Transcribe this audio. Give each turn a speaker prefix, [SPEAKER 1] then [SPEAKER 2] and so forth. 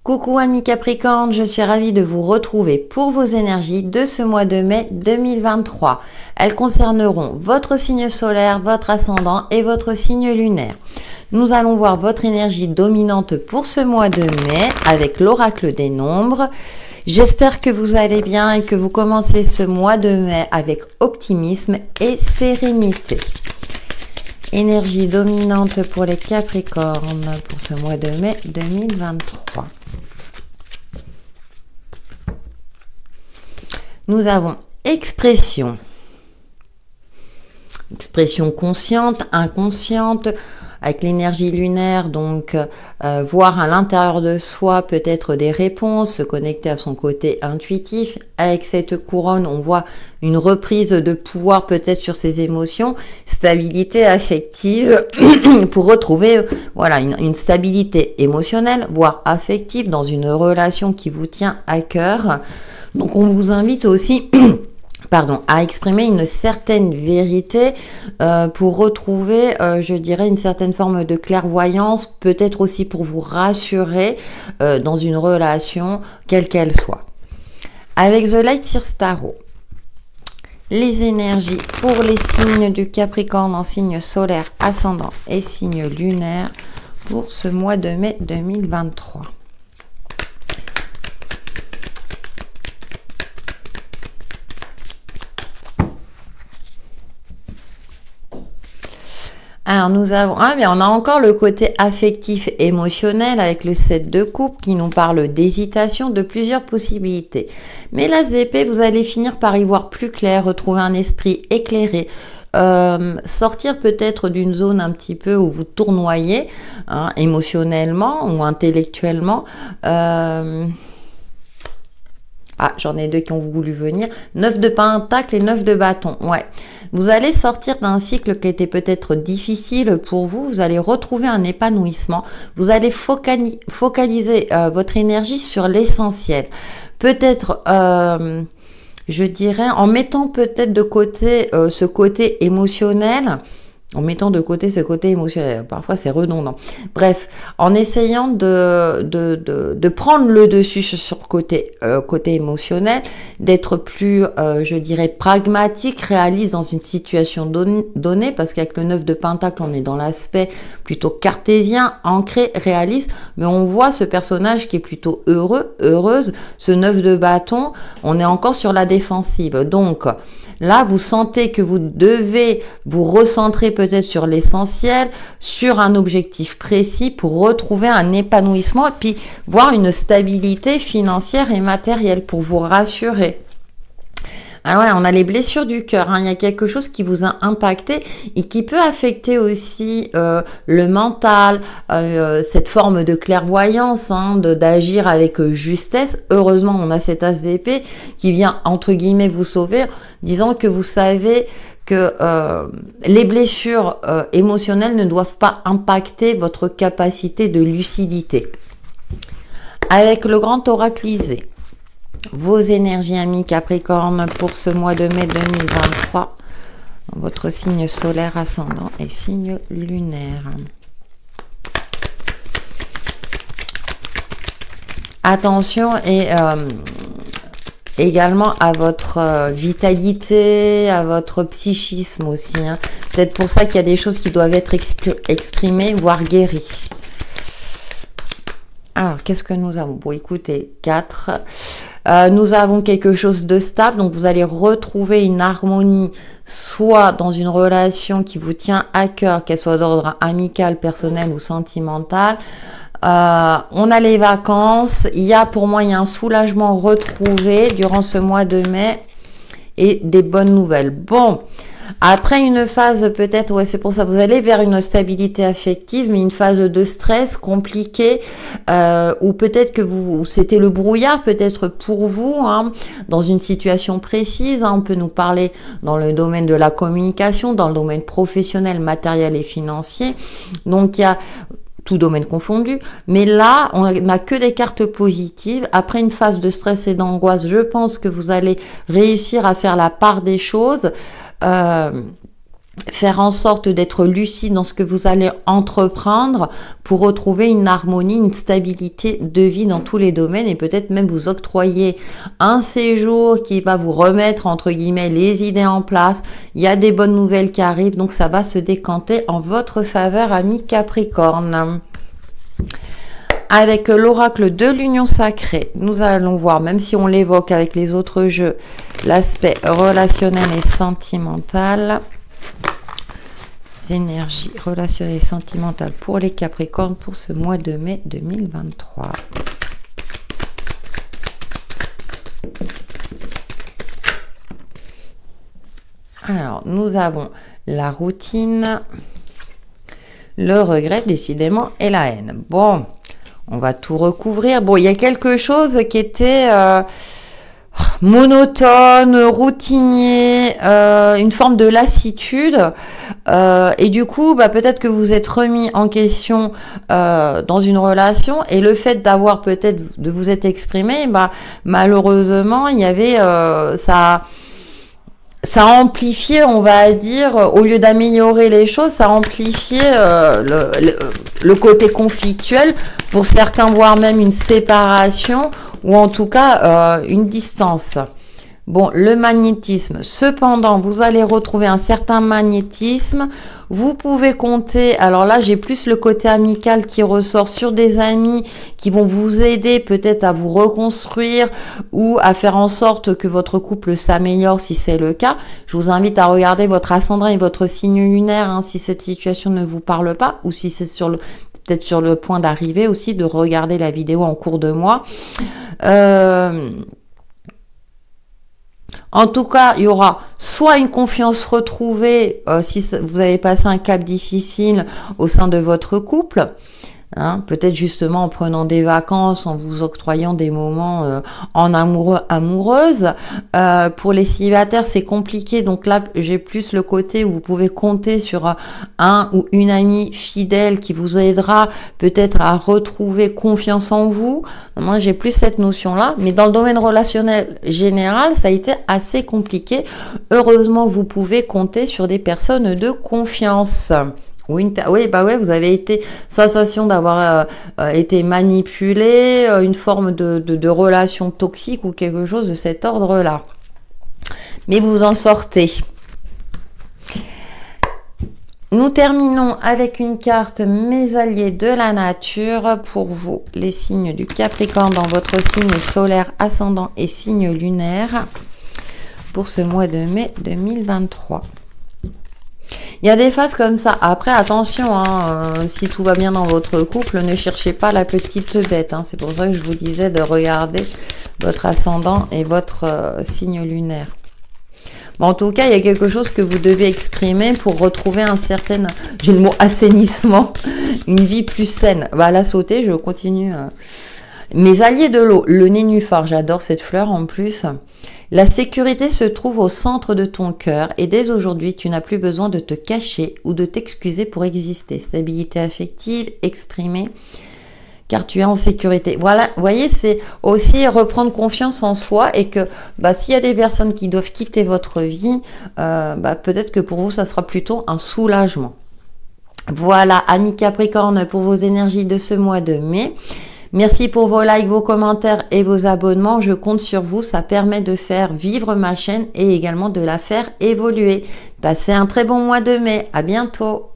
[SPEAKER 1] Coucou amis Capricorne, je suis ravie de vous retrouver pour vos énergies de ce mois de mai 2023. Elles concerneront votre signe solaire, votre ascendant et votre signe lunaire. Nous allons voir votre énergie dominante pour ce mois de mai avec l'oracle des nombres. J'espère que vous allez bien et que vous commencez ce mois de mai avec optimisme et sérénité. Énergie dominante pour les Capricornes pour ce mois de mai 2023. Nous avons expression. Expression consciente, inconsciente, avec l'énergie lunaire, donc voir à l'intérieur de soi peut-être des réponses, se connecter à son côté intuitif. Avec cette couronne, on voit une reprise de pouvoir peut-être sur ses émotions, stabilité affective pour retrouver voilà une stabilité émotionnelle, voire affective dans une relation qui vous tient à cœur. Donc on vous invite aussi à exprimer une certaine vérité pour retrouver, je dirais, une certaine forme de clairvoyance, peut-être aussi pour vous rassurer dans une relation, quelle qu'elle soit. Avec The Light Seers Tarot, les énergies pour les signes du Capricorne en signe solaire, ascendant et signe lunaire pour ce mois de mai 2023. Alors nous avons, mais on a encore le côté affectif émotionnel avec le 7 de coupe qui nous parle d'hésitation, de plusieurs possibilités. Mais la ZP, vous allez finir par y voir plus clair, retrouver un esprit éclairé, sortir peut-être d'une zone un petit peu où vous tournoyez émotionnellement ou intellectuellement. J'en ai deux qui ont voulu venir. 9 de pentacle et 9 de bâton. Ouais. Vous allez sortir d'un cycle qui était peut-être difficile pour vous. Vous allez retrouver un épanouissement. Vous allez focaliser votre énergie sur l'essentiel. Peut-être, je dirais, en mettant peut-être de côté ce côté émotionnel. En mettant de côté ce côté émotionnel, parfois c'est redondant. Bref, en essayant de prendre le dessus sur côté émotionnel, d'être plus, je dirais, pragmatique, réaliste dans une situation donnée, parce qu'avec le 9 de pentacle, on est dans l'aspect plutôt cartésien, ancré, réaliste, mais on voit ce personnage qui est plutôt heureuse, ce 9 de bâton, on est encore sur la défensive. Donc, là, vous sentez que vous devez vous recentrer peut-être sur l'essentiel, sur un objectif précis pour retrouver un épanouissement et puis voir une stabilité financière et matérielle pour vous rassurer. Ah ouais, on a les blessures du cœur, il y a quelque chose qui vous a impacté et qui peut affecter aussi le mental, cette forme de clairvoyance, d'agir avec justesse. Heureusement, on a cet as d'épée qui vient, entre guillemets, vous sauver, disant que vous savez que les blessures émotionnelles ne doivent pas impacter votre capacité de lucidité. Avec le grand oraclisé, vos énergies amis Capricorne pour ce mois de mai 2023, votre signe solaire ascendant et signe lunaire. Attention et également à votre vitalité, à votre psychisme aussi. Peut-être pour ça qu'il y a des choses qui doivent être exprimées, voire guéries. Alors, qu'est-ce que nous avons? Bon, écoutez, 4. Nous avons quelque chose de stable, donc vous allez retrouver une harmonie, soit dans une relation qui vous tient à cœur, qu'elle soit d'ordre amical, personnel ou sentimental. On a les vacances, il y a un soulagement retrouvé durant ce mois de mai et des bonnes nouvelles. Bon, après une phase peut-être, ouais c'est pour ça, vous allez vers une stabilité affective, mais une phase de stress compliquée, ou peut-être que c'était le brouillard peut-être pour vous, dans une situation précise, on peut nous parler dans le domaine de la communication, dans le domaine professionnel, matériel et financier, donc il y a tout domaine confondu, mais là, on n'a que des cartes positives. Après une phase de stress et d'angoisse, je pense que vous allez réussir à faire la part des choses. faire en sorte d'être lucide dans ce que vous allez entreprendre pour retrouver une harmonie, une stabilité de vie dans tous les domaines et peut-être même vous octroyer un séjour qui va vous remettre entre guillemets les idées en place. Il y a des bonnes nouvelles qui arrivent, donc ça va se décanter en votre faveur, amis Capricorne. Avec l'oracle de l'union sacrée, nous allons voir, même si on l'évoque avec les autres jeux, l'aspect relationnel et sentimental. Énergies relationnelles et sentimentales pour les Capricornes pour ce mois de mai 2023. Alors, nous avons la routine, le regret, décidément, et la haine. Bon, on va tout recouvrir. Bon, il y a quelque chose qui était monotone, routinier, une forme de lassitude. Et du coup, peut-être que vous êtes remis en question dans une relation et le fait d'avoir peut-être de vous être exprimé, malheureusement, il y avait ça a amplifié, on va dire, au lieu d'améliorer les choses, ça a amplifié le côté conflictuel, pour certains voire même une séparation ou en tout cas une distance. Bon, le magnétisme, cependant, vous allez retrouver un certain magnétisme. Vous pouvez compter, alors là, j'ai plus le côté amical qui ressort sur des amis qui vont vous aider peut-être à vous reconstruire ou à faire en sorte que votre couple s'améliore si c'est le cas. Je vous invite à regarder votre ascendant et votre signe lunaire si cette situation ne vous parle pas ou si c'est peut-être sur le point d'arriver aussi, de regarder la vidéo en cours de mois. En tout cas, il y aura soit une confiance retrouvée si vous avez passé un cap difficile au sein de votre couple, peut-être justement en prenant des vacances, en vous octroyant des moments en amoureux, amoureuse. Pour les célibataires, c'est compliqué. Donc là, j'ai plus le côté où vous pouvez compter sur un ou une amie fidèle qui vous aidera peut-être à retrouver confiance en vous. Moi, j'ai plus cette notion-là. Mais dans le domaine relationnel général, ça a été assez compliqué. Heureusement, vous pouvez compter sur des personnes de confiance. Oui, vous avez été sensation d'avoir été manipulé, une forme de relation toxique ou quelque chose de cet ordre-là. Mais vous en sortez. Nous terminons avec une carte mes alliés de la nature pour vous, les signes du Capricorne dans votre signe solaire, ascendant et signe lunaire pour ce mois de mai 2023. Il y a des phases comme ça. Après, attention, si tout va bien dans votre couple, ne cherchez pas la petite bête. C'est pour ça que je vous disais de regarder votre ascendant et votre signe lunaire. Bon, en tout cas, il y a quelque chose que vous devez exprimer pour retrouver un certain, j'ai le mot assainissement, une vie plus saine. La sauter, je continue. Mes alliés de l'eau, le nénuphar, j'adore cette fleur en plus. La sécurité se trouve au centre de ton cœur et dès aujourd'hui, tu n'as plus besoin de te cacher ou de t'excuser pour exister. Stabilité affective, exprimée, car tu es en sécurité. Voilà, vous voyez, c'est aussi reprendre confiance en soi et que s'il y a des personnes qui doivent quitter votre vie, peut-être que pour vous, ça sera plutôt un soulagement. Voilà, amis Capricorne, pour vos énergies de ce mois de mai. Merci pour vos likes, vos commentaires et vos abonnements. Je compte sur vous. Ça permet de faire vivre ma chaîne et également de la faire évoluer. Passez un très bon mois de mai. À bientôt.